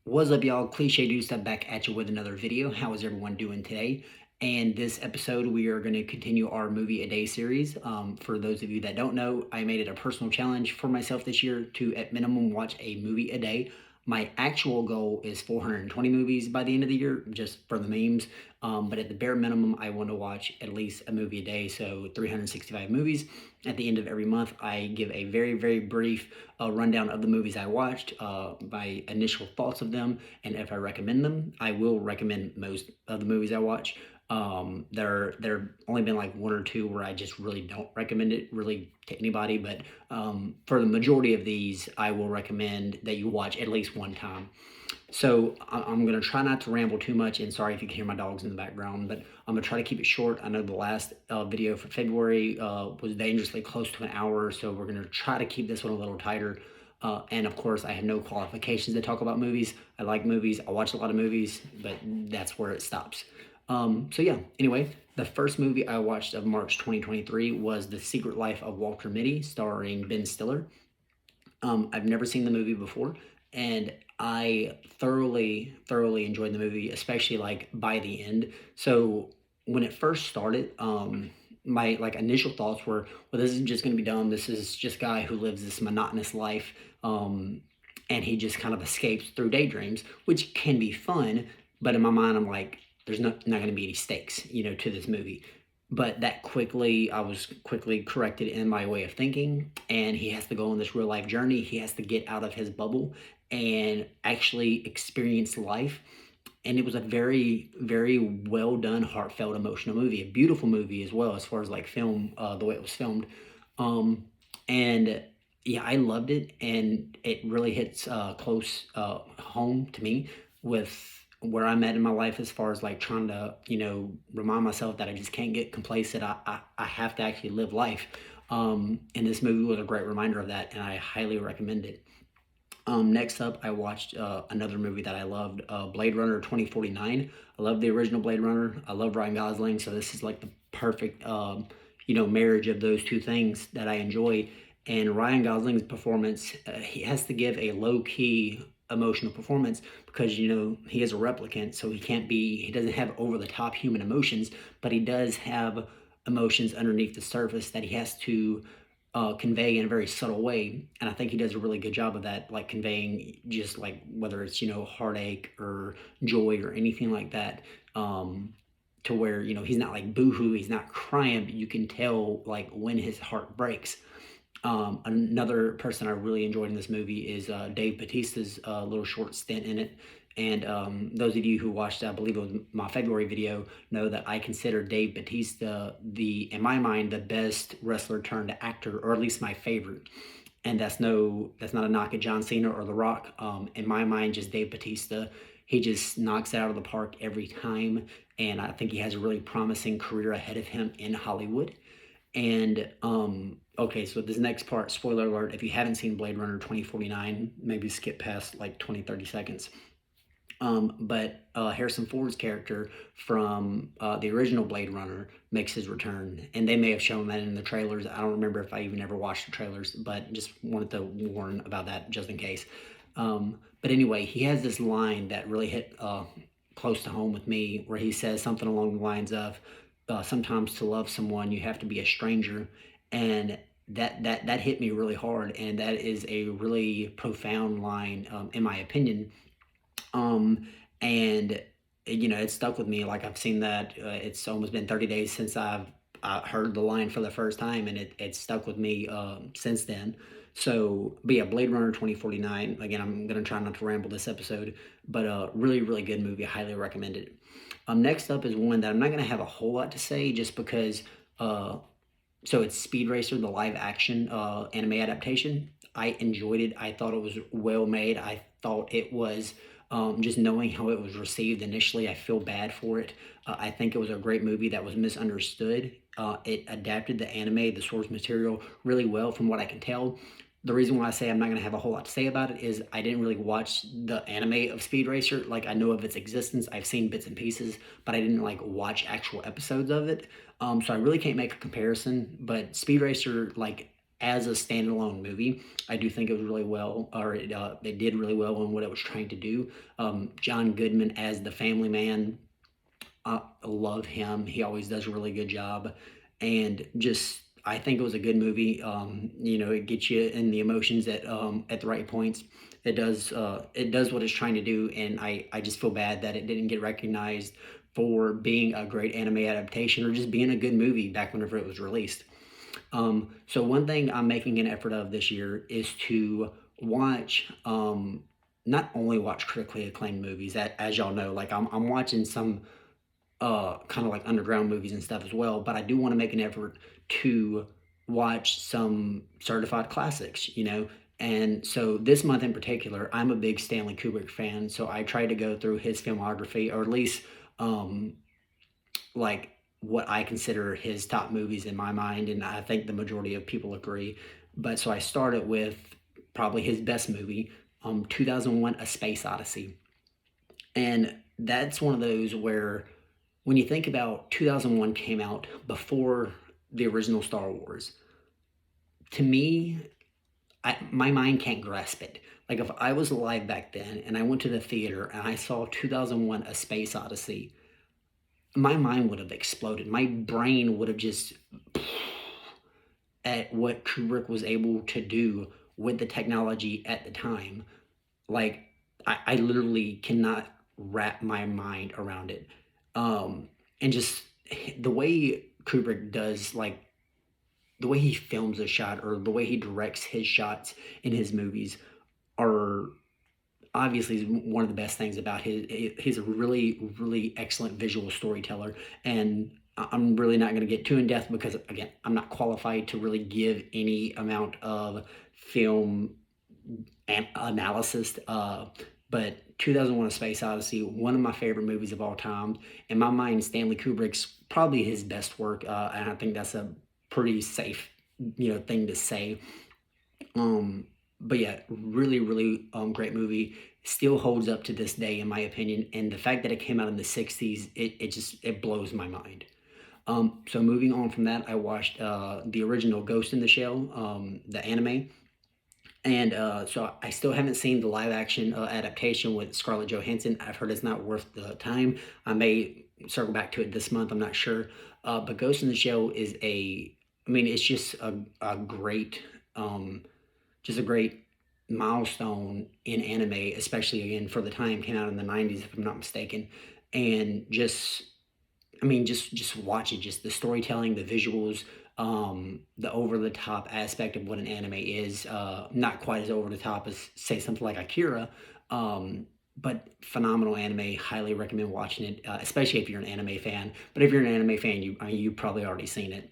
What's up, y'all? Cliche Dude Step back at you with another video. How is everyone doing today? And this episode, we are going to continue our movie a day series. For those of you that don't know, I made it a personal challenge for myself this year to, at minimum, watch a movie a day. My actual goal is 420 movies by the end of the year, just for the memes. But at the bare minimum, I want to watch at least a movie a day, so 365 movies. At the end of every month, I give a very, very brief rundown of the movies I watched, my initial thoughts of them, and if I recommend them. I will recommend most of the movies I watch. There only been like one or two where I just really don't recommend it really to anybody, but for the majority of these, I will recommend that you watch at least one time. So I'm going to try not to ramble too much, and sorry if you can hear my dogs in the background, but I'm going to try to keep it short. I know the last video for February was dangerously close to an hour, so we're going to try to keep this one a little tighter. And of course, I have no qualifications to talk about movies. I like movies. I watch a lot of movies, but that's where it stops. So yeah, anyway, the first movie I watched of March 2023 was The Secret Life of Walter Mitty, starring Ben Stiller. I've never seen the movie before, and I thoroughly enjoyed the movie, especially like by the end. So when it first started, my like initial thoughts were, well, this isn't just going to be dumb. This is just a guy who lives this monotonous life, and he just kind of escapes through daydreams, which can be fun. But in my mind, I'm like, there's not going to be any stakes, to this movie. But I was quickly corrected in my way of thinking, and he has to go on this real life journey. He has to get out of his bubble and actually experience life. And it was a very, very well done, heartfelt, emotional movie. A beautiful movie as well, as far as like film, the way it was filmed. Um, and yeah, I loved it, and it really hits close home to me with where I'm at in my life as far as like trying to, remind myself that I just can't get complacent. I have to actually live life. And this movie was a great reminder of that, and I highly recommend it. Next up, I watched another movie that I loved, Blade Runner 2049. I love the original Blade Runner. I love Ryan Gosling, so this is like the perfect, marriage of those two things that I enjoy. And Ryan Gosling's performance, he has to give a low key emotional performance because he is a replicant, so he doesn't have over the top human emotions, but he does have emotions underneath the surface that he has to convey in a very subtle way. And I think he does a really good job of that, like conveying just like whether it's, heartache or joy or anything like that. To where, he's not like boohoo, he's not crying, but you can tell like when his heart breaks. Another person I really enjoyed in this movie is Dave Bautista's little short stint in it. And those of you who watched, I believe it was my February video, know that I consider Dave Bautista in my mind, the best wrestler turned actor, or at least my favorite. And that's not a knock at John Cena or The Rock. In my mind, just Dave Bautista. He just knocks it out of the park every time, and I think he has a really promising career ahead of him in Hollywood. And okay, so this next part, spoiler alert, if you haven't seen Blade Runner 2049, maybe skip past like 20-30 seconds. But Harrison Ford's character from the original Blade Runner makes his return, and they may have shown that in the trailers. I don't remember if I even ever watched the trailers, but just wanted to warn about that just in case. But anyway, he has this line that really hit close to home with me, where he says something along the lines of, "Sometimes to love someone, you have to be a stranger," and that hit me really hard, and that is a really profound line, in my opinion. Um, and it stuck with me. Like I've seen that. It's almost been 30 days since I've heard the line for the first time, and it stuck with me since then. So, but yeah, Blade Runner 2049. Again, I'm gonna try not to ramble this episode, but really, really good movie. I highly recommend it. Next up is one that I'm not gonna have a whole lot to say, just because. So it's Speed Racer, the live action anime adaptation. I enjoyed it. I thought it was well made. I thought it was, just knowing how it was received initially, I feel bad for it. I think it was a great movie that was misunderstood. It adapted the anime, the source material, really well from what I can tell. The reason why I say I'm not going to have a whole lot to say about it is I didn't really watch the anime of Speed Racer. Like, I know of its existence, I've seen bits and pieces, but I didn't like watch actual episodes of it. So I really can't make a comparison. But Speed Racer, like, as a standalone movie, I do think it was really well, or it did really well on what it was trying to do. John Goodman as the family man, I love him. He always does a really good job, and just I think it was a good movie. It gets you in the emotions at the right points. It does what it's trying to do, and I just feel bad that it didn't get recognized for being a great anime adaptation or just being a good movie back whenever it was released. So one thing I'm making an effort of this year is to watch, not only watch critically acclaimed movies. That, as y'all know, like I'm watching some kind of like underground movies and stuff as well. But I do want to make an effort to watch some certified classics, And so this month in particular, I'm a big Stanley Kubrick fan. So I try to go through his filmography, or at least um, like what I consider his top movies in my mind. And I think the majority of people agree. But so I started with probably his best movie, 2001 A Space Odyssey. And that's one of those where when you think about 2001 came out before the original Star Wars, to me, my mind can't grasp it. Like if I was alive back then and I went to the theater and I saw 2001 A Space Odyssey, my mind would have exploded. My brain would have just at what Kubrick was able to do with the technology at the time. Like I literally cannot wrap my mind around it. And just the way Kubrick does, like the way he films a shot or the way he directs his shots in his movies are obviously one of the best things about his. He's a really excellent visual storyteller, and I'm really not going to get too in depth because again, I'm not qualified to really give any amount of film analysis. But 2001: A Space Odyssey, one of my favorite movies of all time. In my mind, Stanley Kubrick's probably his best work, and I think that's a pretty safe, thing to say. But yeah, really great movie. Still holds up to this day, in my opinion. And the fact that it came out in the '60s, it blows my mind. So moving on from that, I watched the original Ghost in the Shell, the anime. And so I still haven't seen the live action adaptation with Scarlett Johansson. I've heard it's not worth the time. I may circle back to it this month. I'm not sure. But Ghost in the Shell is it's just a great, just a great milestone in anime, especially again for the time. Came out in the '90s, if I'm not mistaken. And just watch it. Just the storytelling, the visuals, the over the top aspect of what an anime is. Not quite as over the top as say something like Akira, but phenomenal anime. Highly recommend watching it, especially if you're an anime fan. But if you're an anime fan, you've probably already seen it.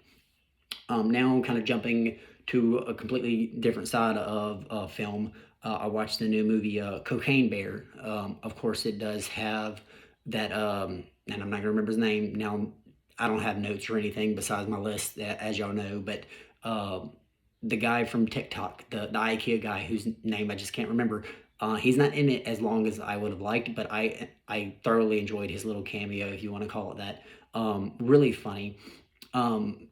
Now I'm kind of jumping to a completely different side of film. I watched the new movie Cocaine Bear. Of course, it does have that, and I'm not gonna remember his name now. I don't have notes or anything besides my list, as y'all know. But uh, the guy from TikTok, the IKEA guy, whose name I just can't remember. He's not in it as long as I would have liked, but I thoroughly enjoyed his little cameo, if you want to call it that. Really funny. Um,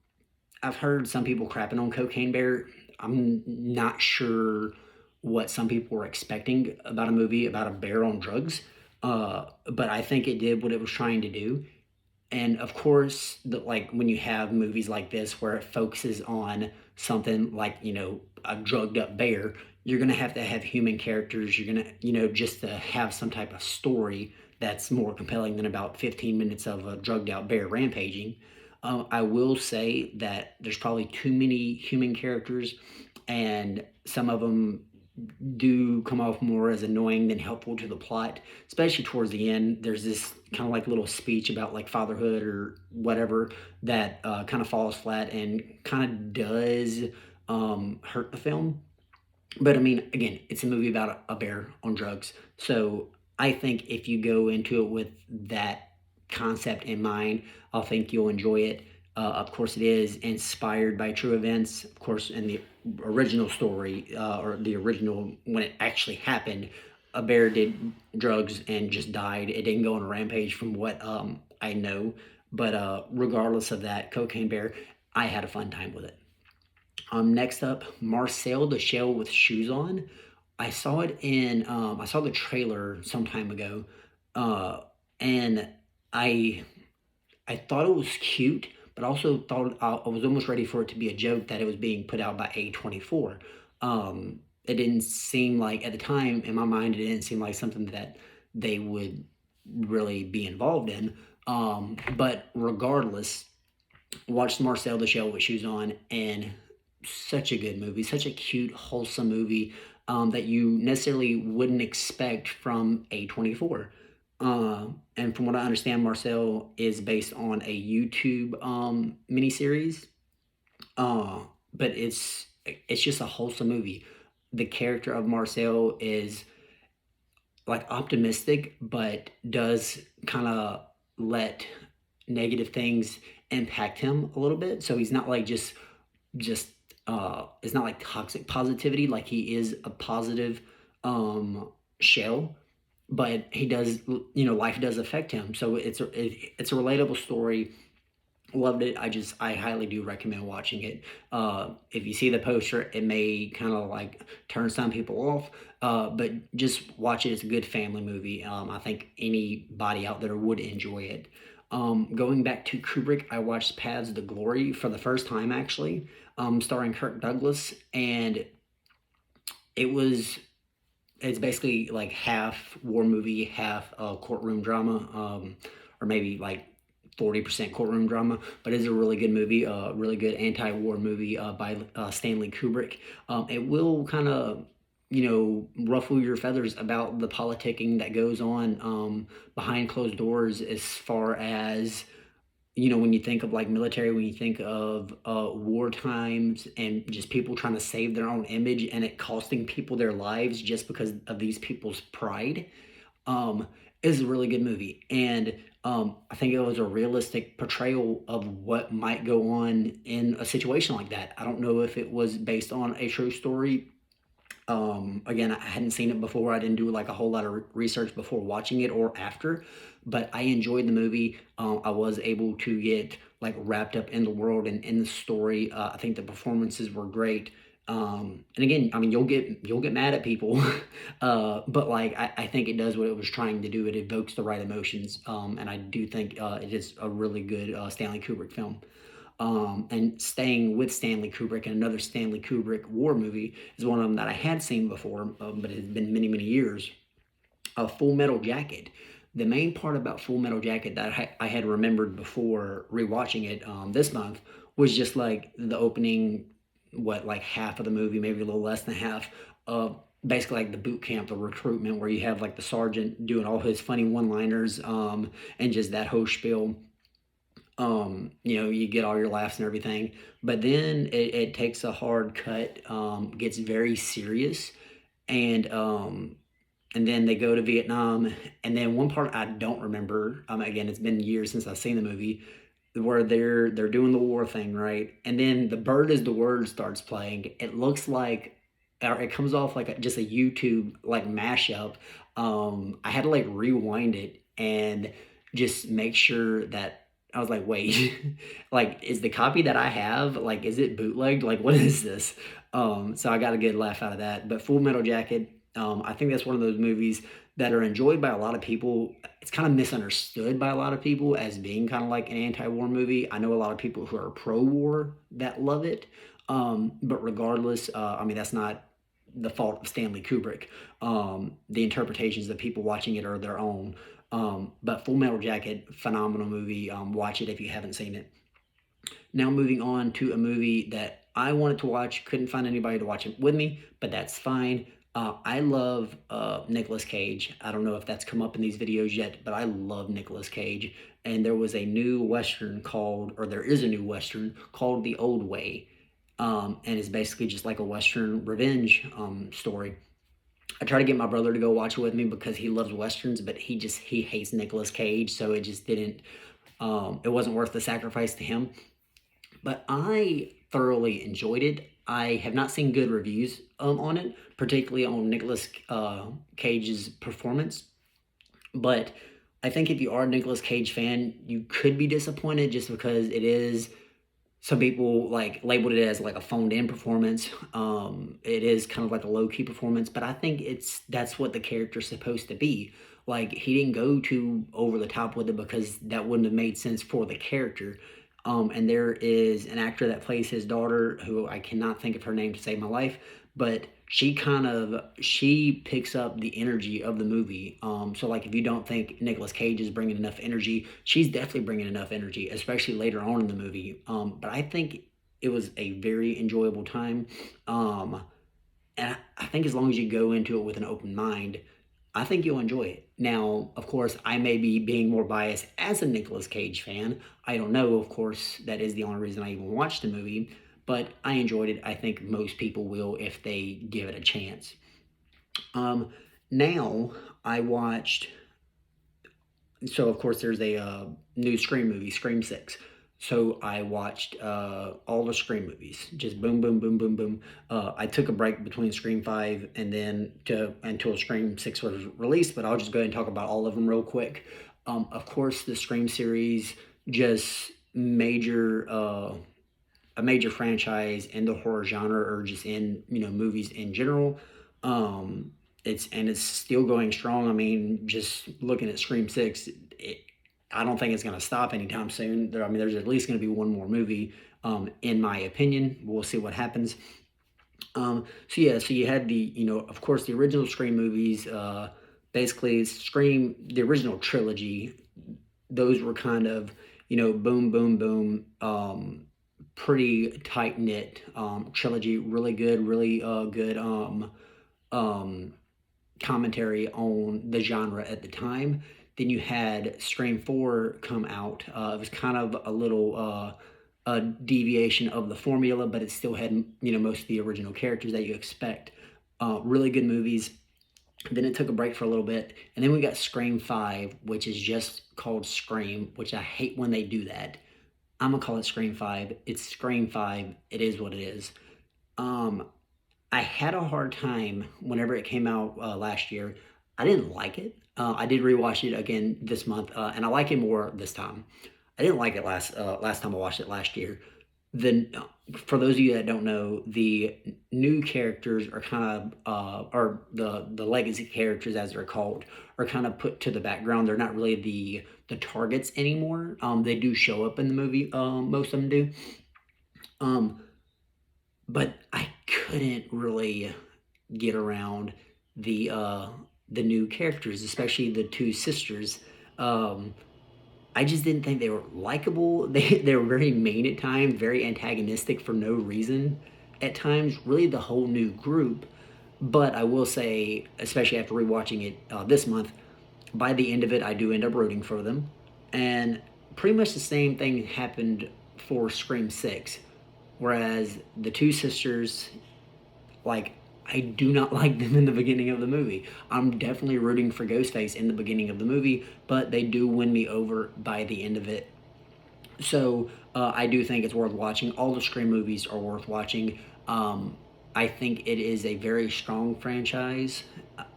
I've heard some people crapping on Cocaine Bear. I'm not sure what some people were expecting about a movie about a bear on drugs, but I think it did what it was trying to do. And of course, like when you have movies like this where it focuses on something like a drugged up bear, you're gonna have to have human characters. You're gonna just to have some type of story that's more compelling than about 15 minutes of a drugged out bear rampaging. I will say that there's probably too many human characters, and some of them do come off more as annoying than helpful to the plot, especially towards the end. There's this kind of like little speech about like fatherhood or whatever that kind of falls flat and kind of does hurt the film. But I mean, again, it's a movie about a bear on drugs. So I think if you go into it with that concept in mind, I think you'll enjoy it. Of course, it is inspired by true events. Of course, in the original story, or the original, when it actually happened, a bear did drugs and just died. It didn't go on a rampage from what I know. But regardless of that, Cocaine Bear, I had a fun time with it. Next up, Marcel the Shell with Shoes On. I saw it in, I saw the trailer some time ago, uh, and I I thought it was cute, but also thought I was almost ready for it to be a joke that it was being put out by A24. It didn't seem like, at the time, in my mind, it didn't seem like something that they would really be involved in. But regardless, watched Marcel the Shell with Shoes On, and such a good movie, such a cute, wholesome movie that you necessarily wouldn't expect from A24. And from what I understand, Marcel is based on a YouTube miniseries, uh, but it's just a wholesome movie. The character of Marcel is like optimistic, but does kind of let negative things impact him a little bit. So he's not like just it's not like toxic positivity. Like, he is a positive shell, but he does, life does affect him. So it's a relatable story. Loved it. I highly do recommend watching it. If you see the poster, it may kind of like turn some people off, but just watch it. It's a good family movie. I think anybody out there would enjoy it. Going back to Kubrick, I watched Paths to Glory for the first time, actually, starring Kirk Douglas, and it was it's basically like half war movie, half courtroom drama, or maybe like 40% courtroom drama. But it's a really good movie, really good anti-war movie by Stanley Kubrick. It will kind of, ruffle your feathers about the politicking that goes on behind closed doors, as far as, when you think of like military, when you think of war times and just people trying to save their own image and it costing people their lives just because of these people's pride, um, is a really good movie. And I think it was a realistic portrayal of what might go on in a situation like that. I don't know if it was based on a true story. Again, I hadn't seen it before. I didn't do like a whole lot of research before watching it or after, but I enjoyed the movie. I was able to get like wrapped up in the world and in the story. I think the performances were great. And again, I mean, you'll get mad at people, but like I think it does what it was trying to do. It evokes the right emotions, and I do think it is a really good Stanley Kubrick film. And staying with Stanley Kubrick, and another Stanley Kubrick war movie is one of them that I had seen before, but it has been many, many years. Full Metal Jacket. The main part about Full Metal Jacket that I had remembered before rewatching it this month was just like the opening, like half of the movie, maybe a little less than half, of basically like the boot camp, the recruitment, where you have like the sergeant doing all his funny one-liners, and just that whole spiel. You get all your laughs and everything, but then it takes a hard cut, gets very serious, and then they go to Vietnam, and then one part I don't remember. Again, it's been years since I've seen the movie, where they're doing the war thing, right? And then the Bird Is the Word starts playing. It looks like, or it comes off like just a YouTube like mashup. I had to like rewind it and just make sure that I was like, wait, like, is the copy that I have, like, is it bootlegged? Like, what is this? So I got a good laugh out of that. But Full Metal Jacket, I think that's one of those movies that are enjoyed by a lot of people. It's kind of misunderstood by a lot of people as being kind of like an anti-war movie. I know a lot of people who are pro-war that love it. But regardless, I mean, that's not the fault of Stanley Kubrick. The interpretations of people watching it are their own. But Full Metal Jacket, phenomenal movie. Watch it if you haven't seen it. Now moving on to a movie that I wanted to watch, couldn't find anybody to watch it with me, but that's fine. I love Nicolas Cage. I don't know if that's come up in these videos yet, but I love Nicolas Cage. And there was a new Western called, or there is a new Western called The Old Way. And it's basically just like a Western revenge story. I tried to get my brother to go watch it with me because he loves Westerns, but he hates Nicolas Cage, so it just didn't, it wasn't worth the sacrifice to him. But I thoroughly enjoyed it. I have not seen good reviews on it, particularly on Nicolas Cage's performance. But I think if you are a Nicolas Cage fan, you could be disappointed just because it is some people like labeled it as like a phoned in performance. It is kind of like a low key performance, but I think that's what the character's supposed to be. Like he didn't go too over the top with it because that wouldn't have made sense for the character. And there is an actor that plays his daughter who I cannot think of her name to save my life, but she picks up the energy of the movie. So like if you don't think Nicolas Cage is bringing enough energy, she's definitely bringing enough energy, especially later on in the movie. But I think it was a very enjoyable time. Um, and I think as long as you go into it with an open mind, I think you'll enjoy it. Now, of course, I may be being more biased as a Nicolas Cage fan. I don't know, of course, that is the only reason I even watched the movie, but I enjoyed it. I think most people will if they give it a chance. Um, Now, I watched, so of course, there's a new Scream movie, Scream 6. So I watched all the Scream movies, just boom, boom, boom, boom, boom. I took a break between Scream 5 and then until Scream 6 was released, but I'll just go ahead and talk about all of them real quick. Of course, the Scream series, just a major franchise in the horror genre or just in movies in general. Um, it's still going strong. I mean, just looking at Scream 6, I don't think it's going to stop anytime soon. I mean, there's at least going to be one more movie, in my opinion. We'll see what happens. So yeah, so you had of course, the original Scream movies. Basically, Scream, the original trilogy. Those were kind of boom, boom, boom. Pretty tight knit trilogy. Really good, really good um, commentary on the genre at the time. Then you had Scream 4 come out. It was kind of a little a deviation of the formula, but it still had most of the original characters that you expect. Really good movies. Then it took a break for a little bit, and then we got Scream 5, which is just called Scream, which I hate when they do that. I'm gonna call it Scream 5. It's Scream 5. It is what it is. Um, I had a hard time whenever it came out last year. I didn't like it. I did rewatch it again this month, and I like it more this time. I didn't like it last time I watched it last year. The For those of you that don't know, the new characters are kind of or the legacy characters as they're called are kind of put to the background. They're not really the targets anymore. They do show up in the movie. Most of them do. Um, but I couldn't really get around the uh, the new characters, especially the two sisters. Um, I just didn't think they were likable. They were very mean at times, very antagonistic for no reason at times. Really, the whole new group. But I will say, especially after rewatching it this month, by the end of it, I do end up rooting for them. And pretty much the same thing happened for Scream 6. Whereas the two sisters, like, I do not like them in the beginning of the movie. I'm definitely rooting for Ghostface in the beginning of the movie, but they do win me over by the end of it. So I do think it's worth watching. All the Scream movies are worth watching. Um, I think it is a very strong franchise.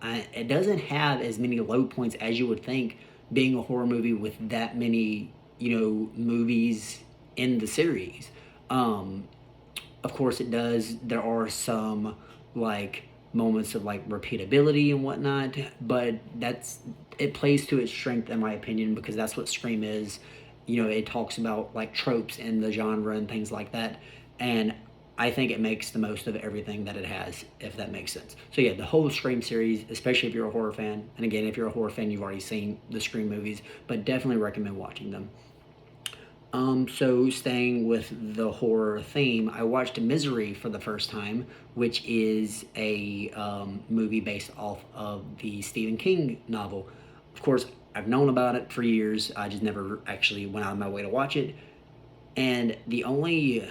It doesn't have as many low points as you would think, being a horror movie with that many, movies in the series. Um, of course, it does. There are some like moments of like repeatability and whatnot, but it plays to its strength in my opinion because that's what Scream is. It talks about like tropes in the genre and things like that, and I think it makes the most of everything that it has, if that makes sense. So yeah, the whole Scream series, especially if you're a horror fan, and again, if you're a horror fan, you've already seen the Scream movies, but definitely recommend watching them. So staying with the horror theme, I watched Misery for the first time, which is a movie based off of the Stephen King novel. Of course, I've known about it for years. I just never actually went out of my way to watch it. And the only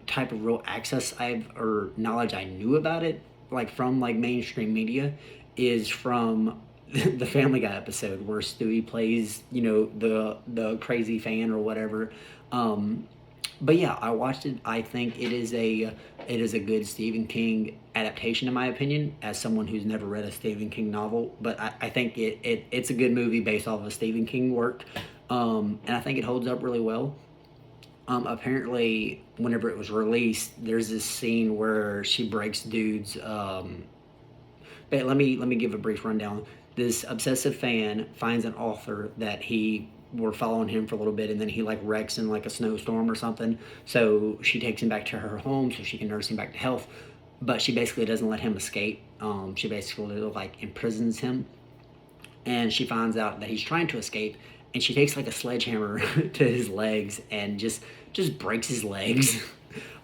type of real access I've or knowledge I knew about it, like from like mainstream media, is from the Family Guy episode where Stewie plays, the crazy fan or whatever. Um, but yeah, I watched it. I think it is a good Stephen King adaptation, in my opinion, as someone who's never read a Stephen King novel. But I think it's a good movie based off of Stephen King work, and I think it holds up really well. Apparently, whenever it was released, there's this scene where she breaks dudes. But let me give a brief rundown. This obsessive fan finds an author that he were following him for a little bit, and then he like wrecks in like a snowstorm or something. So she takes him back to her home so she can nurse him back to health. But she basically doesn't let him escape. She basically like imprisons him, and she finds out that he's trying to escape, and she takes like a sledgehammer to his legs and just breaks his legs.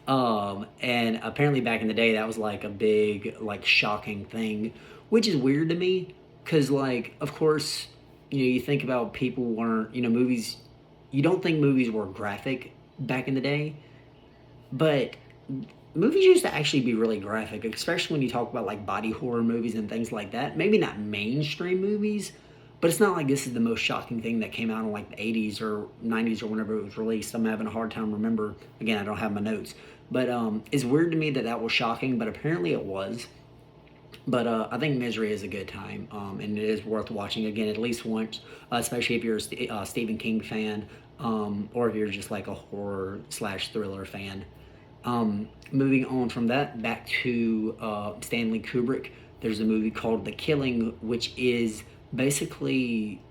And apparently back in the day that was like a big like shocking thing, which is weird to me because like of course you think about people weren't movies. You don't think movies were graphic back in the day, but movies used to actually be really graphic, especially when you talk about like body horror movies and things like that. Maybe not mainstream movies, but it's not like this is the most shocking thing that came out in like the 80s or 90s or whenever it was released. I'm having a hard time remember. Again, I don't have my notes. But it's weird to me that that was shocking, but apparently it was. But I think Misery is a good time, and it is worth watching again at least once, especially if you're a Stephen King fan, or if you're just like a horror slash thriller fan. Moving on from that, back to Stanley Kubrick. There's a movie called The Killing, which is basically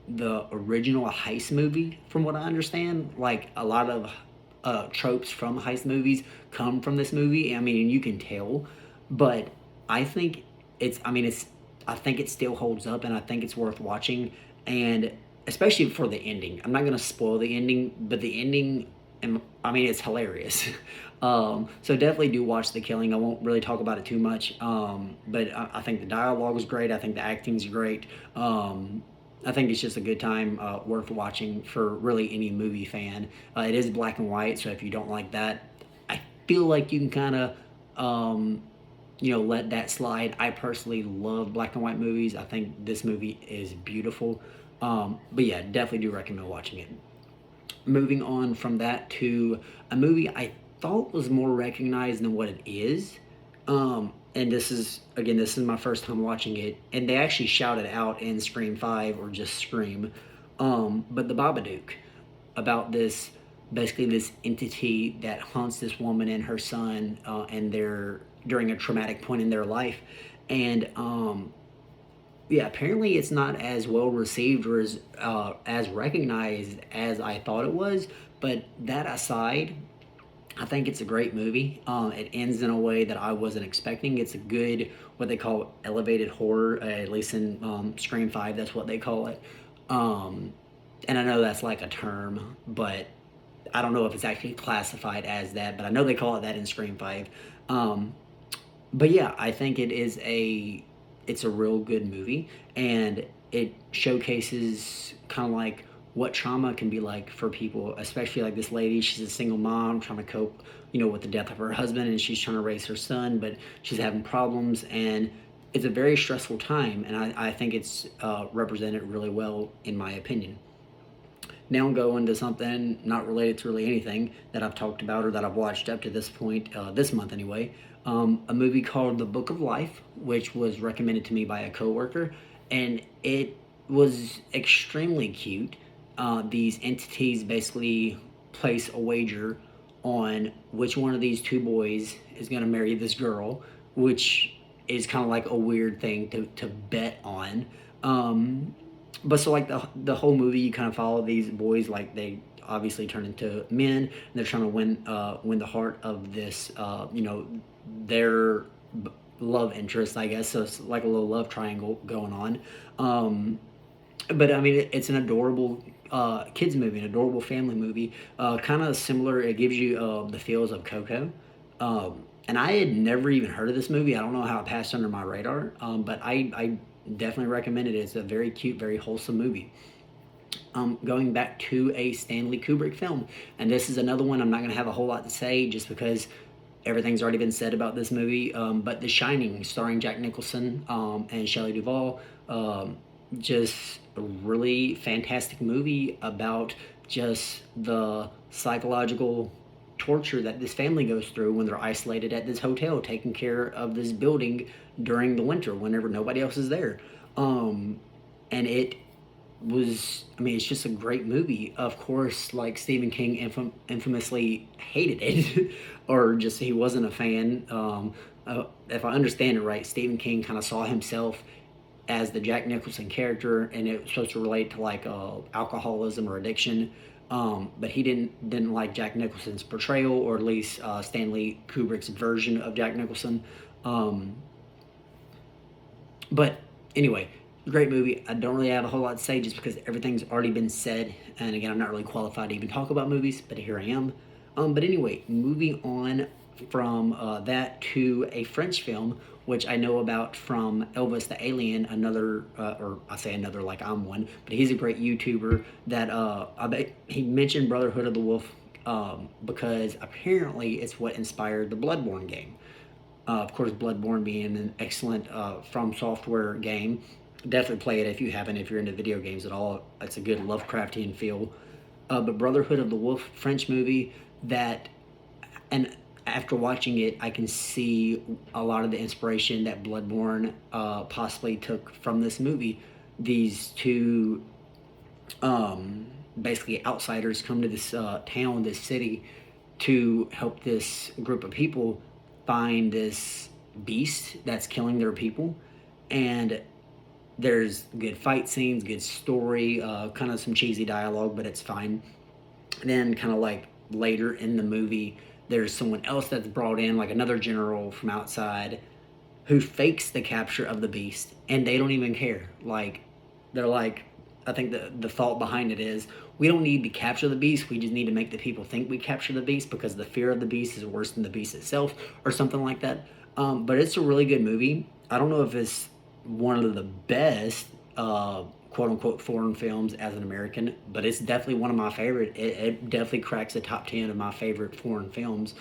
the original heist movie, from what I understand. Like a lot of tropes from heist movies come from this movie. I mean, you can tell, but I think it's. I think it still holds up, and I think it's worth watching, and especially for the ending. I'm not gonna spoil the ending, but the ending, I mean, it's hilarious. So definitely do watch The Killing. I won't really talk about it too much, but I think the dialogue is great. I think the acting's great. I think it's just a good time, worth watching for really any movie fan. It is black and white, so if you don't like that, I feel like you can kind of, let that slide. I personally love black and white movies. I think this movie is beautiful. But yeah, definitely do recommend watching it. Moving on from that to a movie I thought was more recognized than what it is. And this is my first time watching it, and they actually shouted out in Scream 5 or just Scream. But The Babadook, about this basically this entity that haunts this woman and her son, and they're during a traumatic point in their life. And yeah, apparently it's not as well received or as recognized as I thought it was. But that aside, I think it's a great movie. It ends in a way that I wasn't expecting. It's a good, what they call elevated horror, at least in Scream 5, that's what they call it. Um, and I know that's like a term, but I don't know if it's actually classified as that, but I know they call it that in Scream 5. Um, but yeah, I think it's a real good movie, and it showcases kind of like what trauma can be like for people, especially like this lady. She's a single mom trying to cope, with the death of her husband, and she's trying to raise her son, but she's having problems, and it's a very stressful time. And I think it's represented really well, in my opinion. Now go into something not related to really anything that I've talked about or that I've watched up to this point, this month anyway. A movie called The Book of Life, which was recommended to me by a coworker, and it was extremely cute. These entities basically place a wager on which one of these two boys is going to marry this girl, which is kind of like a weird thing to bet on. But so like the whole movie, you kind of follow these boys, like they obviously turn into men, and they're trying to win the heart of this, their love interest, I guess. So it's like a little love triangle going on. But I mean, it's an adorable kids movie, an adorable family movie. Kind of similar. It gives you the feels of Coco. And I had never even heard of this movie. I don't know how it passed under my radar. But I definitely recommend it. It's a very cute, very wholesome movie. Going back to a Stanley Kubrick film, and this is another one I'm not going to have a whole lot to say just because everything's already been said about this movie. But The Shining, starring Jack Nicholson and Shelley Duvall, just a really fantastic movie about just the psychological torture that this family goes through when they're isolated at this hotel taking care of this building during the winter whenever nobody else is there. And it I mean, it's just a great movie. Of course, like Stephen King infamously hated it, or just he wasn't a fan. If I understand it right, Stephen King kind of saw himself as the Jack Nicholson character, and it was supposed to relate to like alcoholism or addiction. But he didn't like Jack Nicholson's portrayal, or at least Stanley Kubrick's version of Jack Nicholson. Um, but anyway, great movie. I don't really have a whole lot to say just because everything's already been said. And again, I'm not really qualified to even talk about movies, but here I am. But anyway, moving on from that to a French film, which I know about from Elvis the Alien, another, or I say another like I'm one, but he's a great YouTuber that I bet he mentioned Brotherhood of the Wolf because apparently it's what inspired the Bloodborne game. Of course, Bloodborne being an excellent From Software game. Definitely play it if you haven't, if you're into video games at all. It's a good Lovecraftian feel. But Brotherhood of the Wolf, French movie that, and after watching it, I can see a lot of the inspiration that Bloodborne possibly took from this movie. These two basically outsiders come to this town, this city, to help this group of people find this beast that's killing their people. And there's good fight scenes, good story, kind of some cheesy dialogue, but it's fine. And then, kind of like later in the movie, there's someone else that's brought in, like another general from outside, who fakes the capture of the beast, and they don't even care. Like, they're like, I think the thought behind it is, we don't need to capture the beast. We just need to make the people think we capture the beast because the fear of the beast is worse than the beast itself, or something like that. But it's a really good movie. I don't know if it's one of the best quote unquote foreign films as an American, but it's definitely one of my favorite. It definitely cracks the top 10 of my favorite foreign films.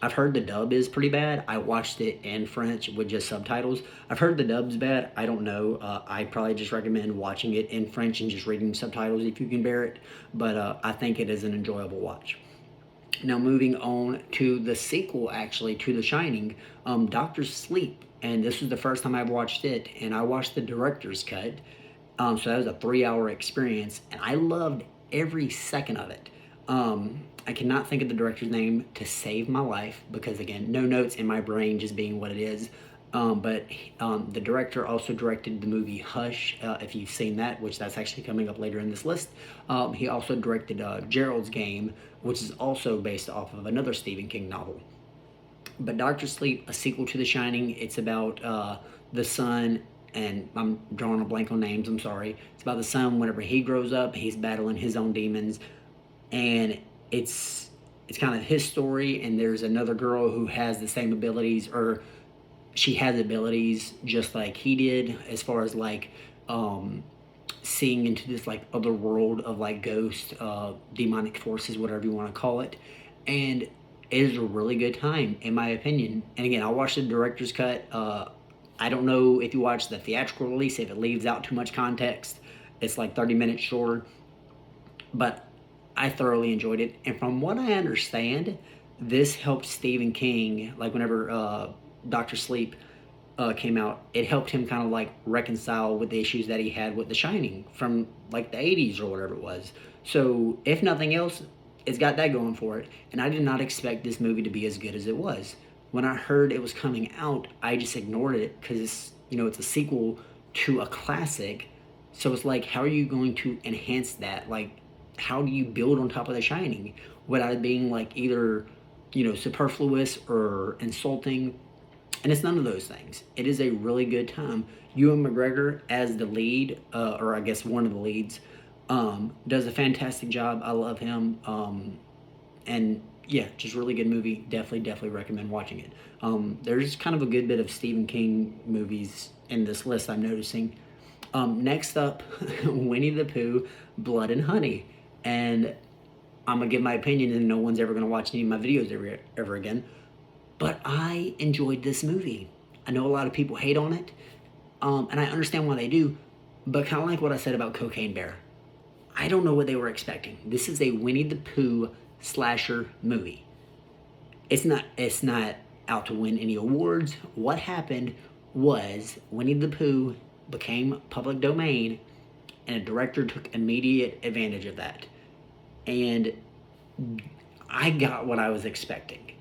I've heard the dub is pretty bad. I watched it in French with just subtitles. I've heard the dub's bad. I don't know. I probably just recommend watching it in French and just reading subtitles if you can bear it. But I think it is an enjoyable watch. Now, moving on to the sequel, actually, to The Shining, Doctor Sleep. And this was the first time I've watched it, and I watched the director's cut. So that was a 3-hour experience, and I loved every second of it. I cannot think of the director's name to save my life because, again, no notes in my brain, just being what it is. But the director also directed the movie Hush, if you've seen that, which that's actually coming up later in this list. He also directed Gerald's Game, which is also based off of another Stephen King novel. But Doctor Sleep, a sequel to The Shining, it's about the son, and I'm drawing a blank on names, I'm sorry. It's about the son. Whenever he grows up, he's battling his own demons, and it's kind of his story. And there's another girl who has the same abilities, or she has abilities just like he did, as far as like seeing into this like other world of like ghosts, demonic forces, whatever you want to call it. And it is a really good time, in my opinion. And again, I watched the director's cut. I don't know if you watch the theatrical release, if it leaves out too much context. It's like 30 minutes shorter. But I thoroughly enjoyed it. And from what I understand, this helped Stephen King, like whenever Doctor Sleep came out, it helped him kind of like reconcile with the issues that he had with The Shining from like the 80s or whatever it was. So, if nothing else, it's got that going for it. And I did not expect this movie to be as good as it was. When I heard it was coming out, I just ignored it because it's a sequel to a classic. So it's like, how are you going to enhance that? Like, how do you build on top of The Shining without it being like either, superfluous or insulting? And it's none of those things. It is a really good time. Ewan McGregor as the lead, or I guess one of the leads, does a fantastic job. I love him. And yeah, just really good movie. Definitely recommend watching it. There's kind of a good bit of Stephen King movies in this list, I'm noticing. Next up, Winnie the Pooh, Blood and Honey. And I'm going to give my opinion, and no one's ever going to watch any of my videos ever again. But I enjoyed this movie. I know a lot of people hate on it, and I understand why they do. But kind of like what I said about Cocaine Bear, I don't know what they were expecting. This is a Winnie the Pooh slasher movie. It's not out to win any awards. What happened was Winnie the Pooh became public domain, and a director took immediate advantage of that. And I got what I was expecting.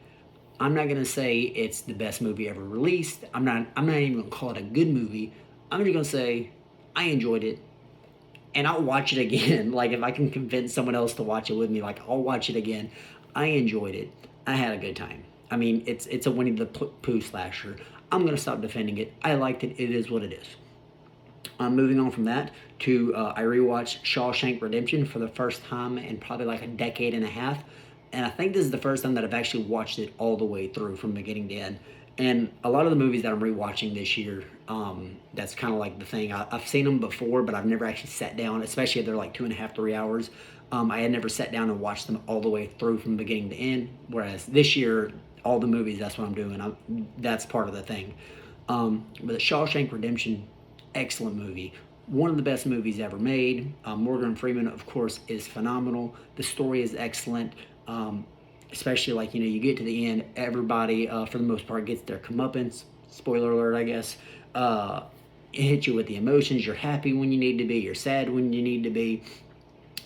I'm not gonna say it's the best movie ever released. I'm not even gonna call it a good movie. I'm just gonna say I enjoyed it, and I'll watch it again. Like, if I can convince someone else to watch it with me, like, I'll watch it again. I enjoyed it. I had a good time. I mean, it's a Winnie the Pooh slasher. I'm gonna stop defending it. I liked it. It is what it is. Moving on from that to I rewatched Shawshank Redemption for the first time in probably like a decade and a half, and I think this is the first time that I've actually watched it all the way through from beginning to end. And a lot of the movies that I'm rewatching this year, that's kind of like the thing. I've seen them before, but I've never actually sat down, especially if they're like 2.5, 3 hours. I had never sat down and watched them all the way through from beginning to end. Whereas this year, all the movies, that's what I'm doing. That's part of the thing. But the Shawshank Redemption, excellent movie. One of the best movies ever made. Morgan Freeman, of course, is phenomenal. The story is excellent. Especially, like, you get to the end, everybody, for the most part, gets their comeuppance. Spoiler alert, I guess. It hits you with the emotions. You're happy when you need to be. You're sad when you need to be.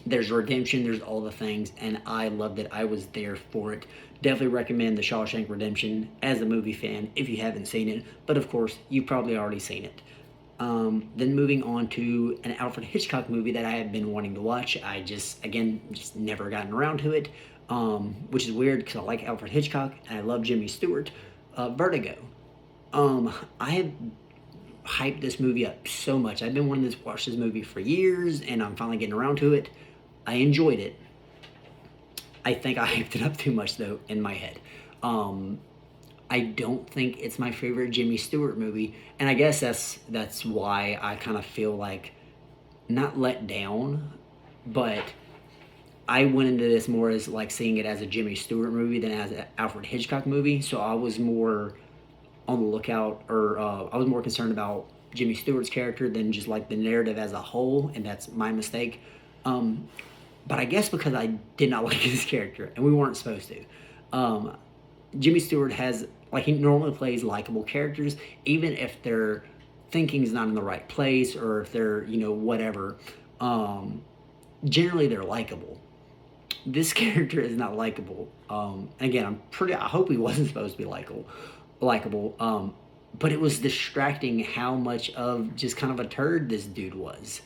There's redemption. There's all the things. And I loved it. I was there for it. Definitely recommend The Shawshank Redemption as a movie fan if you haven't seen it. But, of course, you've probably already seen it. Then moving on to an Alfred Hitchcock movie that I have been wanting to watch. I just never gotten around to it, which is weird because I like Alfred Hitchcock and I love Jimmy Stewart. Vertigo. I have hyped this movie up so much. I've been wanting to watch this movie for years, and I'm finally getting around to it. I enjoyed it. I think I hyped it up too much, though, in my head. I don't think it's my favorite Jimmy Stewart movie, and I guess that's why I kind of feel like not let down, but I went into this more as like seeing it as a Jimmy Stewart movie than as an Alfred Hitchcock movie. So I was more on the lookout, or I was more concerned about Jimmy Stewart's character than just like the narrative as a whole, and that's my mistake. But I guess because I did not like his character, and we weren't supposed to. Jimmy Stewart has, like, he normally plays likable characters, even if their thinking's not in the right place or if they're, whatever. Generally, they're likable. This character is not likable. Again, I hope he wasn't supposed to be likable. But it was distracting how much of just kind of a turd this dude was.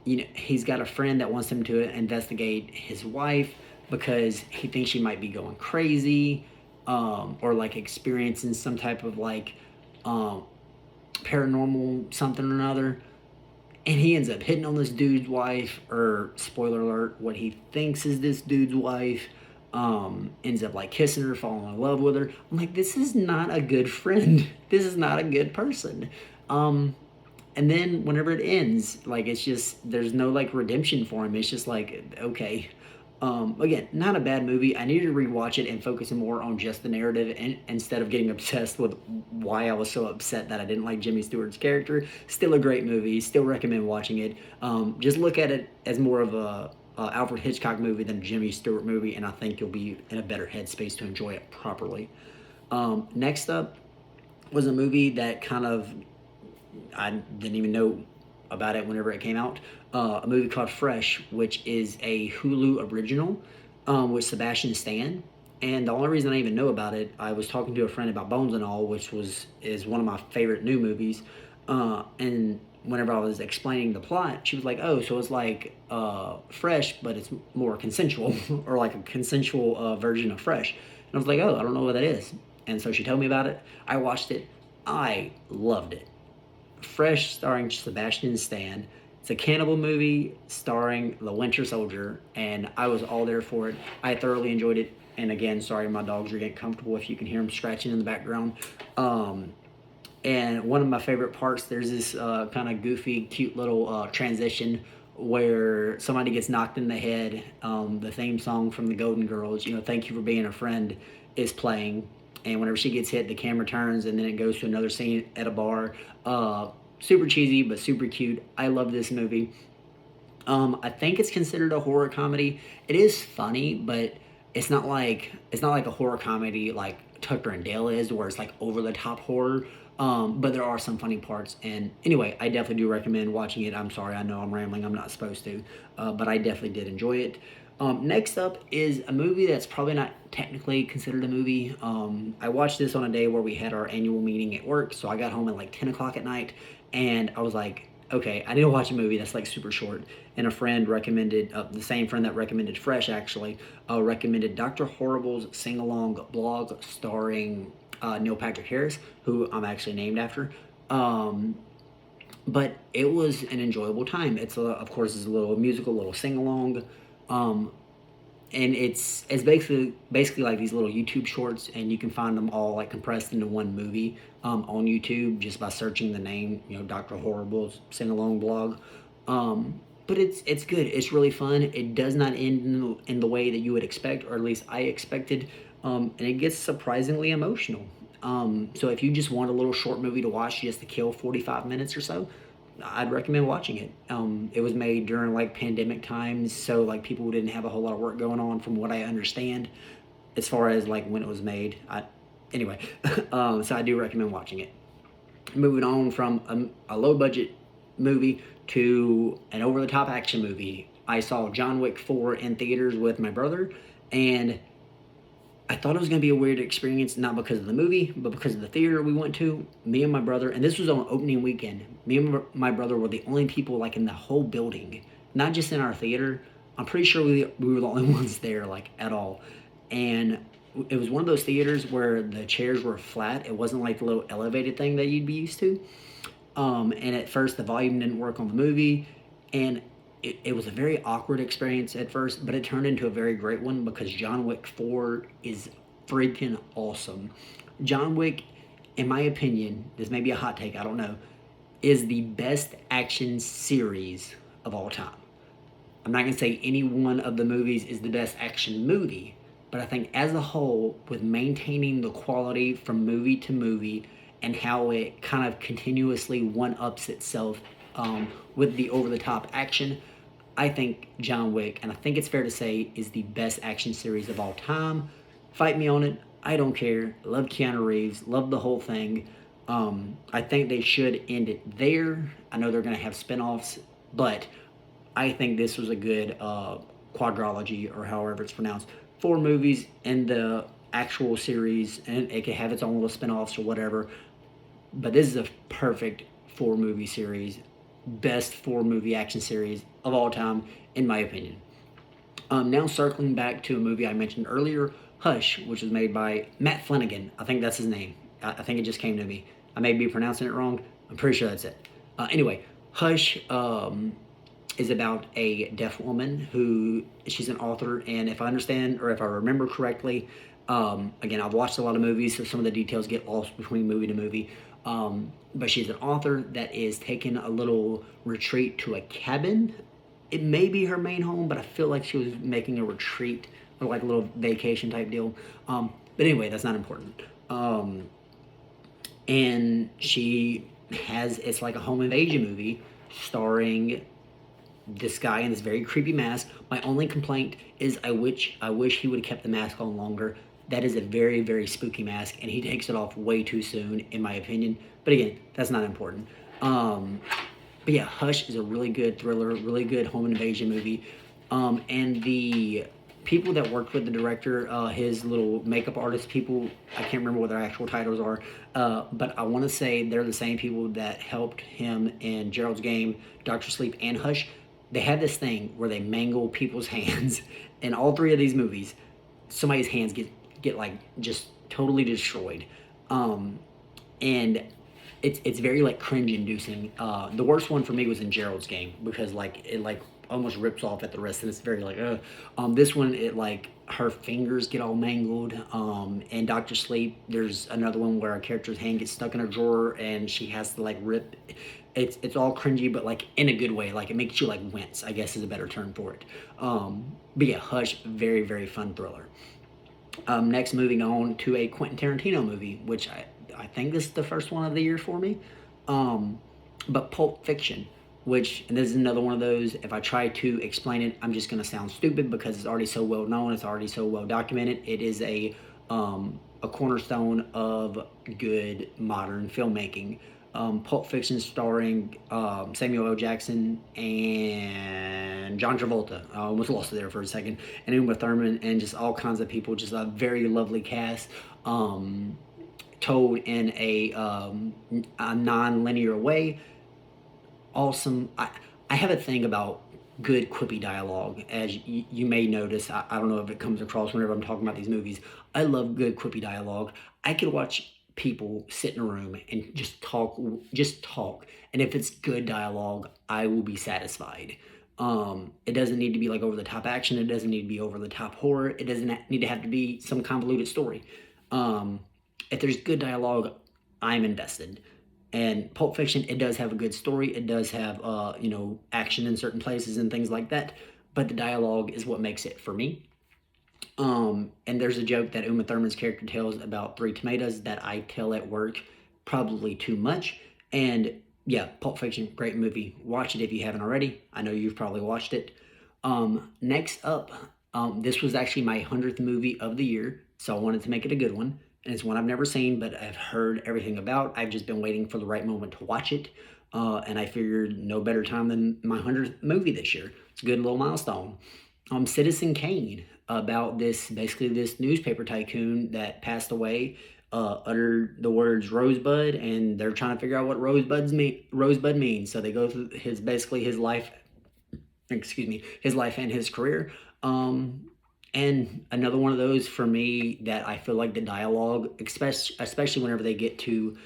He's got a friend that wants him to investigate his wife because he thinks she might be going crazy, or like experiencing some type of like paranormal something or another. And he ends up hitting on this dude's wife, or spoiler alert, what he thinks is this dude's wife. Ends up like kissing her, falling in love with her. I'm like, this is not a good friend. This is not a good person. And then whenever it ends, like, it's just, there's no like redemption for him. It's just like, okay. Again, not a bad movie. I needed to rewatch it and focus more on just the narrative instead of getting obsessed with why I was so upset that I didn't like Jimmy Stewart's character. Still a great movie. Still recommend watching it. Just look at it as more of a Alfred Hitchcock movie than a Jimmy Stewart movie, and I think you'll be in a better headspace to enjoy it properly. Next up was a movie that I didn't even know about it whenever it came out. A movie called Fresh, which is a Hulu original with Sebastian Stan. And the only reason I even know about it, I was talking to a friend about Bones and All, which is one of my favorite new movies. And whenever I was explaining the plot, she was like, "Oh, so it's like Fresh, but it's more consensual, or like a consensual version of Fresh." And I was like, "Oh, I don't know what that is." And so she told me about it. I watched it. I loved it. Fresh, starring Sebastian Stan. It's a cannibal movie starring the Winter Soldier, and I was all there for it. I thoroughly enjoyed it. And again, sorry, my dogs are getting comfortable if you can hear them scratching in the background. And one of my favorite parts, there's this kind of goofy, cute little transition where somebody gets knocked in the head. The theme song from the Golden Girls, "Thank You for Being a Friend," is playing. And whenever she gets hit, the camera turns, and then it goes to another scene at a bar. Super cheesy, but super cute. I love this movie. I think it's considered a horror comedy. It is funny, but it's not like a horror comedy like Tucker and Dale is, where it's like over the top horror. But there are some funny parts. And anyway, I definitely do recommend watching it. I'm sorry, I know I'm rambling. I'm not supposed to, but I definitely did enjoy it. Next up is a movie that's probably not technically considered a movie. I watched this on a day where we had our annual meeting at work, so I got home at like 10 o'clock at night, and I was like, okay, I need to watch a movie that's like super short. And a friend recommended, the same friend that recommended Fresh actually, recommended Dr. Horrible's sing along blog starring Neil Patrick Harris, who I'm actually named after. But it was an enjoyable time. Of course, it's a little musical, a little sing along. Um, and it's basically like these little YouTube shorts, and you can find them all like compressed into one movie on YouTube just by searching the name, Dr. Horrible's sing along blog. But it's good. It's really fun. It does not end in the way that you would expect, or at least I expected, and it gets surprisingly emotional. So if you just want a little short movie to watch just to kill 45 minutes or so, I'd recommend watching it. It was made during like pandemic times, so like people didn't have a whole lot of work going on, from what I understand, as far as like when it was made. Anyway, so I do recommend watching it. Moving on from a low budget movie to an over the top action movie. I saw John Wick 4 in theaters with my brother, and I thought it was going to be a weird experience, not because of the movie, but because of the theater we went to. Me and my brother, and this was on opening weekend, me and my brother were the only people like in the whole building, not just in our theater. I'm pretty sure we were the only ones there, like, at all. And it was one of those theaters where the chairs were flat. It wasn't like the little elevated thing that you'd be used to. And at first, the volume didn't work on the movie, and it was a very awkward experience at first, but it turned into a very great one because John Wick 4 is freaking awesome. John Wick, in my opinion, this may be a hot take, I don't know, is the best action series of all time. I'm not going to say any one of the movies is the best action movie, but I think as a whole, with maintaining the quality from movie to movie and how it kind of continuously one-ups itself with the over-the-top action, I think John Wick, and I think it's fair to say, is the best action series of all time. Fight me on it. I don't care. Love Keanu Reeves. Love the whole thing. I think they should end it there. I know they're going to have spinoffs, but I think this was a good quadrilogy, or however it's pronounced. 4 movies in the actual series, and it could have its own little spinoffs or whatever. But this is a perfect 4-movie series. Best 4-movie action series of all time, in my opinion. Now circling back to a movie I mentioned earlier, Hush, which was made by Matt Flanagan. I think that's his name. I think it just came to me. I may be pronouncing it wrong. I'm pretty sure that's it. Anyway, Hush is about a deaf woman who, she's an author, and if I understand, or if I remember correctly, again, I've watched a lot of movies, so some of the details get lost between movie to movie. But she's an author that is taking a little retreat to a cabin. It may be her main home, but I feel like she was making a retreat, or like a little vacation type deal. But anyway, that's not important. And she has, it's like a home invasion movie starring this guy in this very creepy mask. My only complaint is I wish he would have kept the mask on longer. That is a very, very spooky mask, and he takes it off way too soon, in my opinion. But again, that's not important. But yeah, Hush is a really good thriller, really good home invasion movie. And the people that worked with the director, his little makeup artist people, I can't remember what their actual titles are, but I want to say they're the same people that helped him in Gerald's Game, Dr. Sleep, and Hush. They have this thing where they mangle people's hands. In all 3 of these movies, somebody's hands get like just totally destroyed. And it's very like cringe inducing. The worst one for me was in Gerald's Game, because like it like almost rips off at the wrist, and it's very like this one, it like her fingers get all mangled. And Dr. Sleep, there's another one where a character's hand gets stuck in a drawer and she has to like rip. It's all cringy, but like in a good way. Like it makes you like wince, I guess is a better term for it. But yeah, Hush, very, very fun thriller. Next, moving on to a Quentin Tarantino movie, which I think this is the first one of the year for me. But Pulp Fiction, and this is another one of those, if I try to explain it, I'm just going to sound stupid because it's already so well known, it's already so well documented. It is a a cornerstone of good modern filmmaking. Pulp Fiction starring Samuel L. Jackson and John Travolta. I almost lost it there for a second. And Uma Thurman and just all kinds of people. Just a very lovely cast. Told in a non-linear way. Awesome. I have a thing about good quippy dialogue, as you may notice. I don't know if it comes across whenever I'm talking about these movies. I love good quippy dialogue. I could watch people sit in a room and just talk, and if it's good dialogue, I will be satisfied. It doesn't need to be like over the top action. It doesn't need to be over the top horror. It doesn't need to have to be some convoluted story. Um, if there's good dialogue, I'm invested. And Pulp Fiction, it does have a good story. It does have, action in certain places and things like that. But the dialogue is what makes it for me. And there's a joke that Uma Thurman's character tells about three tomatoes that I tell at work probably too much. And yeah, Pulp Fiction, great movie. Watch it if you haven't already. I know you've probably watched it. Next up, this was actually my 100th movie of the year, so I wanted to make it a good one. And it's one I've never seen, but I've heard everything about. I've just been waiting for the right moment to watch it. And I figured no better time than my 100th movie this year. It's a good little milestone. Citizen Kane, about basically this newspaper tycoon that passed away, uttered the words Rosebud, and they're trying to figure out what Rosebud means. So they go through his life, his life and his career. And another one of those for me that I feel like the dialogue, especially whenever they get to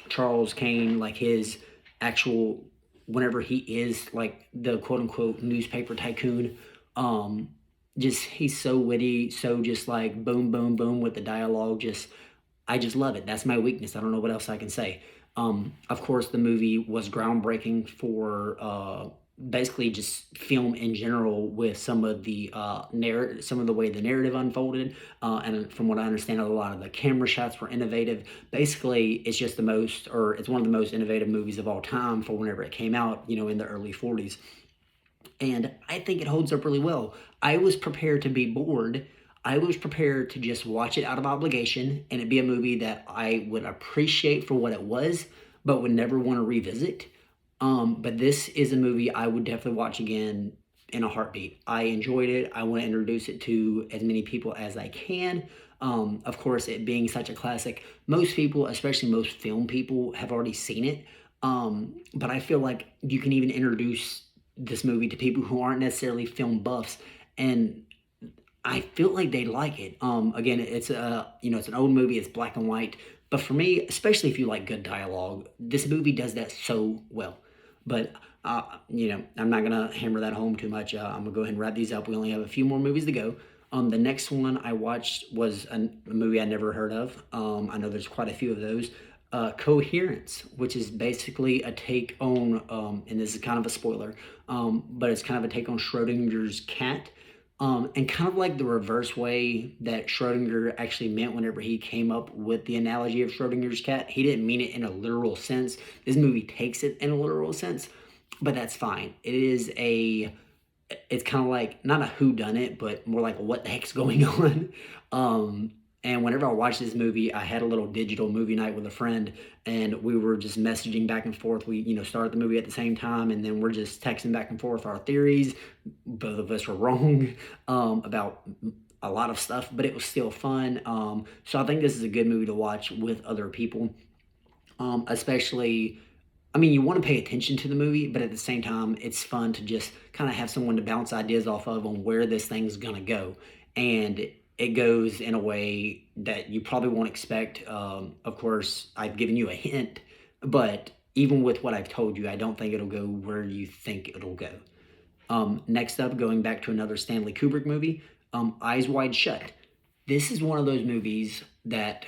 Charles Kane, like his actual, whenever he is like the quote unquote newspaper tycoon, just he's so witty, so just like boom, boom, boom with the dialogue. I just love it. That's my weakness. I don't know what else I can say. Of course, the movie was groundbreaking for basically just film in general, with some of the some of the way the narrative unfolded, and from what I understand, a lot of the camera shots were innovative. Basically, it's one of the most innovative movies of all time for whenever it came out, in the early 40s. And I think it holds up really well. I was prepared to be bored. I was prepared to just watch it out of obligation and it be a movie that I would appreciate for what it was, but would never want to revisit. But this is a movie I would definitely watch again in a heartbeat. I enjoyed it. I want to introduce it to as many people as I can. Of course, it being such a classic, most people, especially most film people, have already seen it. But I feel like you can even introduce this movie to people who aren't necessarily film buffs, and I feel like they like it. Again, it's it's an old movie. It's black and white, but for me, especially if you like good dialogue, this movie does that so well. But I'm not gonna hammer that home too much. I'm gonna go ahead and wrap these up. We only have a few more movies to go. The next one I watched was a movie I never heard of. I know there's quite a few of those. Coherence, which is basically a take on, and this is kind of a spoiler, but it's kind of a take on Schrodinger's cat, and kind of like the reverse way that Schrodinger actually meant whenever he came up with the analogy of Schrodinger's cat. He didn't mean it in a literal sense. This movie takes it in a literal sense, but that's fine. It's kind of like not a whodunit, but more like what the heck's going on. And whenever I watched this movie, I had a little digital movie night with a friend, and we were just messaging back and forth. We, started the movie at the same time, and then we're just texting back and forth our theories. Both of us were wrong about a lot of stuff, but it was still fun. So I think this is a good movie to watch with other people, especially. I mean, you want to pay attention to the movie, but at the same time, it's fun to just kind of have someone to bounce ideas off of on where this thing's going to go. And it goes in a way that you probably won't expect. Of course, I've given you a hint, but even with what I've told you, I don't think it'll go where you think it'll go. Next up, going back to another Stanley Kubrick movie, Eyes Wide Shut. This is one of those movies that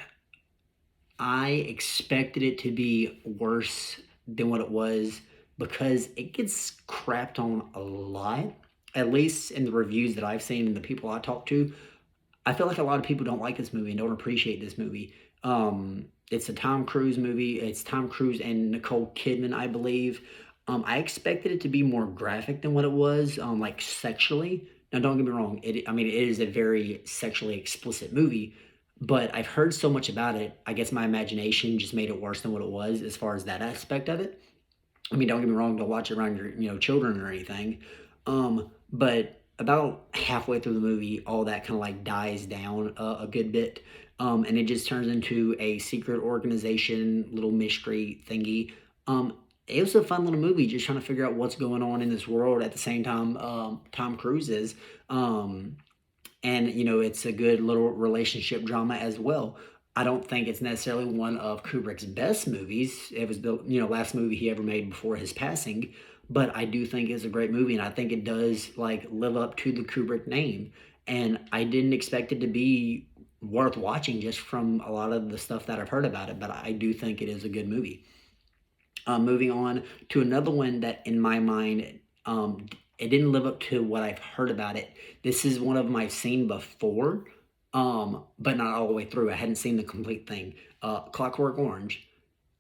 I expected it to be worse than what it was, because it gets crapped on a lot, at least in the reviews that I've seen and the people I talk to. I feel like a lot of people don't like this movie and don't appreciate this movie. It's a Tom Cruise movie. It's Tom Cruise and Nicole Kidman, I believe. I expected it to be more graphic than what it was, like sexually. Now, don't get me wrong. It is a very sexually explicit movie, but I've heard so much about it. I guess my imagination just made it worse than what it was as far as that aspect of it. I mean, don't get me wrong, don't watch it around your, children or anything. But about halfway through the movie, all that kind of like dies down a good bit. And it just turns into a secret organization, little mystery thingy. It was a fun little movie, just trying to figure out what's going on in this world at the same time Tom Cruise is. And it's a good little relationship drama as well. I don't think it's necessarily one of Kubrick's best movies. It was the last movie he ever made before his passing, but I do think it's a great movie, and I think it does like live up to the Kubrick name. And I didn't expect it to be worth watching just from a lot of the stuff that I've heard about it, but I do think it is a good movie. Moving on to another one that, in my mind, it didn't live up to what I've heard about it. This is one of them I've seen before, but not all the way through. I hadn't seen the complete thing. Clockwork Orange.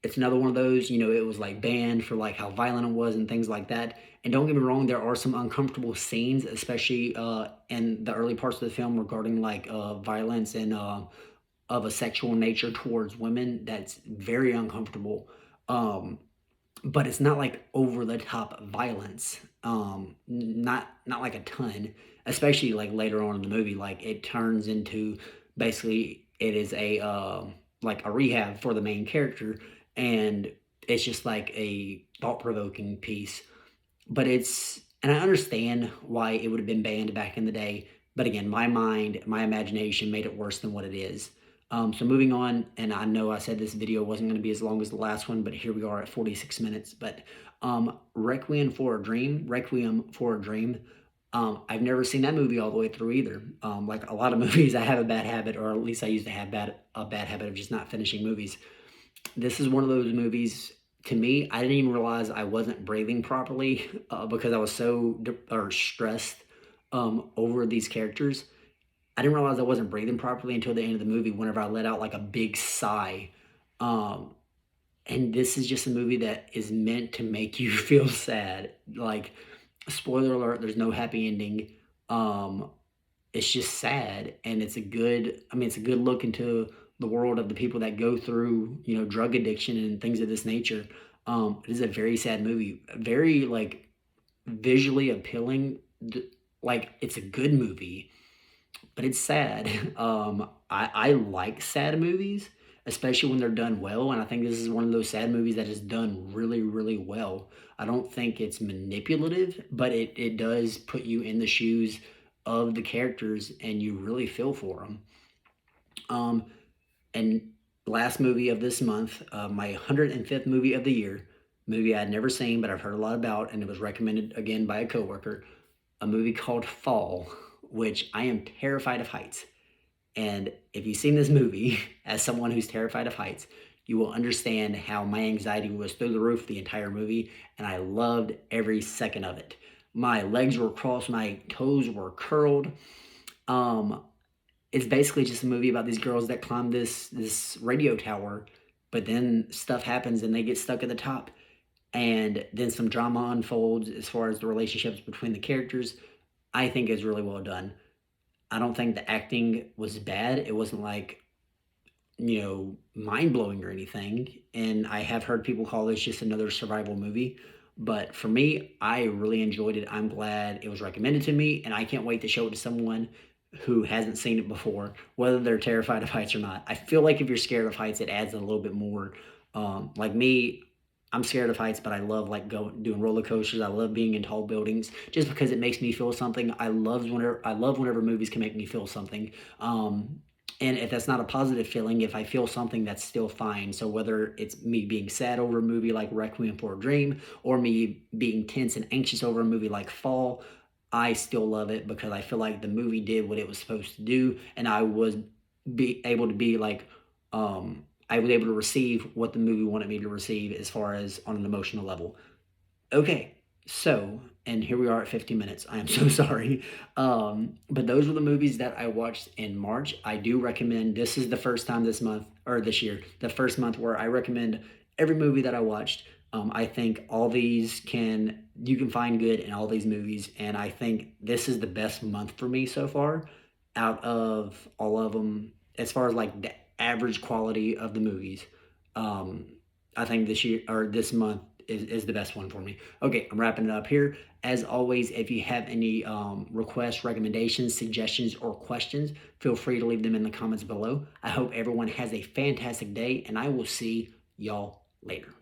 It's another one of those, it was like banned for like how violent it was and things like that. And don't get me wrong, there are some uncomfortable scenes, especially in the early parts of the film regarding like violence and of a sexual nature towards women. That's very uncomfortable. But it's not like over the top violence. Not like a ton, especially like later on in the movie. Like it turns into basically it is a like a rehab for the main character, and it's just like a thought provoking piece. But and I understand why it would have been banned back in the day. But again, my mind, my imagination made it worse than what it is. So moving on, and I know I said this video wasn't going to be as long as the last one, but here we are at 46 minutes. But Requiem for a Dream, I've never seen that movie all the way through either. Like a lot of movies, I have a bad habit, or at least I used to have a bad habit of just not finishing movies. This is one of those movies. To me, I didn't even realize I wasn't breathing properly because I was so stressed over these characters. I didn't realize I wasn't breathing properly until the end of the movie whenever I let out like a big sigh. Um, and this is just a movie that is meant to make you feel sad. Like, spoiler alert, there's no happy ending. Um, it's just sad, and it's a good look into the world of the people that go through, drug addiction and things of this nature. It is a very sad movie, very like visually appealing. Like it's a good movie, but it's sad. I like sad movies, especially when they're done well, and I think this is one of those sad movies that is done really, really well. I don't think it's manipulative, but it does put you in the shoes of the characters, and you really feel for them. And last movie of this month, my 105th movie of the year, movie I'd never seen, but I've heard a lot about, and it was recommended again by a coworker, a movie called Fall, which I am terrified of heights. And if you've seen this movie, as someone who's terrified of heights, you will understand how my anxiety was through the roof the entire movie, and I loved every second of it. My legs were crossed, my toes were curled. It's basically just a movie about these girls that climb this radio tower, but then stuff happens and they get stuck at the top, and then some drama unfolds as far as the relationships between the characters. I think is really well done. I don't think the acting was bad. It wasn't like, mind blowing or anything. And I have heard people call this just another survival movie. But for me, I really enjoyed it. I'm glad it was recommended to me, and I can't wait to show it to someone who hasn't seen it before, whether they're terrified of heights or not. I feel like if you're scared of heights, it adds a little bit more. Like me, I'm scared of heights, but I love like doing roller coasters. I love being in tall buildings just because it makes me feel something. I love whenever movies can make me feel something. And if that's not a positive feeling, if I feel something, that's still fine. So whether it's me being sad over a movie like Requiem for a Dream, or me being tense and anxious over a movie like Fall, I still love it because I feel like the movie did what it was supposed to do, and I was able to be like, I was able to receive what the movie wanted me to receive as far as on an emotional level. Okay, so, and here we are at 50 minutes. I am so sorry. But those were the movies that I watched in March. I do recommend, this is the first time this month, or this year, the first month where I recommend every movie that I watched. I think you can find good in all these movies, and I think this is the best month for me so far out of all of them. as far as like the average quality of the movies, um, I think this year or this month is the best one for me. Okay, I'm wrapping it up here. As always, if you have any requests, recommendations, suggestions, or questions, feel free to leave them in the comments below. I hope everyone has a fantastic day, and I will see y'all later.